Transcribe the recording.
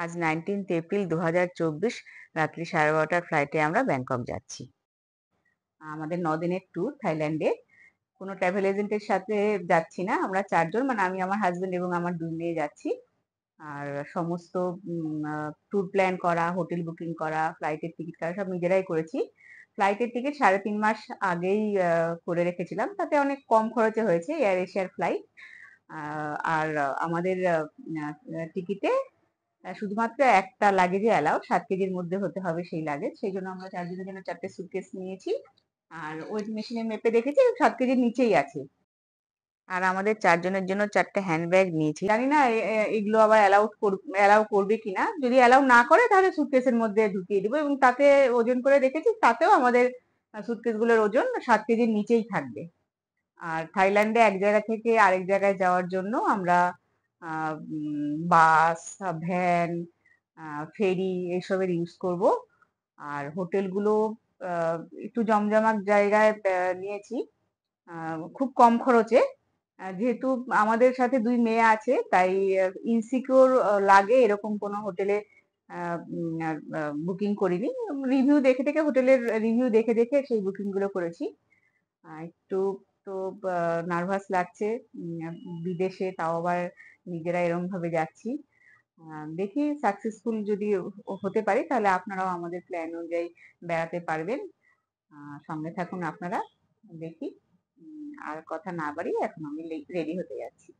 আজ 19th April 2024 রাত্রি 12:30টার ফ্লাইটে আমরা ব্যাংকক যাচ্ছি। আমাদের 9 দিনের ট্যুর থাইল্যান্ডে। কোনো ট্রাভেল এজেন্টের সাথে যাচ্ছি না। আমরা 4 জন, মানে আমি, আমার হাসব্যান্ড এবং আমার 2 মেয়ে যাচ্ছি। আর সমস্ত ট্যুর প্ল্যান করা, হোটেল বুকিং করা, ফ্লাইটের টিকিট কাটা সব নিজেরাই করেছি। ফ্লাইটের টিকিট 3.5 মাস আগেই করে রেখেছিলাম। তাতে অনেক কম খরচে হয়েছে, এয়ার এশিয়ার ফ্লাইট। আর আমাদের টিকিটে শুধুমাত্র একটা লাগেজই অ্যালাউ, 7 কেজির মধ্যে হতে হবে সেই লাগেজ। সেই জন্য আমরা 4 জনের জন্য 4টে সুটকেস নিয়েছি। আর ওয়েট মেশিনে মেপে দেখেছি 7 কেজির নিচেই আছে। আর আমাদের 4 জনের জন্য 4টে হ্যান্ডব্যাগ নিয়েছি। জানি না এগুলো আবার অ্যালাউ করবে কিনা। যদি অ্যালাউ না করে তাহলে সুটকেসের মধ্যে ঢুকিয়ে দিব, এবং তাতে ওজন করে দেখেছি, তাতেও আমাদের সুটকেসগুলোর ওজন 7 কেজির নিচেই থাকবে। আর থাইল্যান্ডে এক জায়গা থেকে আরেক জায়গায় যাওয়ার জন্য আমরা বাস, ভ্যান, ফেরি এইসবের ইউজ করব। আর হোটেলগুলো একটু জমজমাট জায়গায় নিয়েছি, খুব কম খরচে। যেহেতু আমাদের সাথে 2 মেয়ে আছে, তাই ইনসিকিউর লাগে এরকম কোনো হোটেলে বুকিং করিনি। রিভিউ দেখে দেখে, হোটেলের রিভিউ দেখে দেখে সেই বুকিং গুলো করেছি। একটু তো নার্ভাস লাগছে, বিদেশে, তাও আবার নিজেরা এরকম ভাবে যাচ্ছি। দেখি সাকসেসফুল যদি হতে পারি তাহলে আপনারাও আমাদের প্ল্যান অনুযায়ী বেড়াতে পারবেন। সঙ্গে থাকুন আপনারা, দেখি। আর কথা না বাড়িয়ে এখন আমি রেডি হতে যাচ্ছি।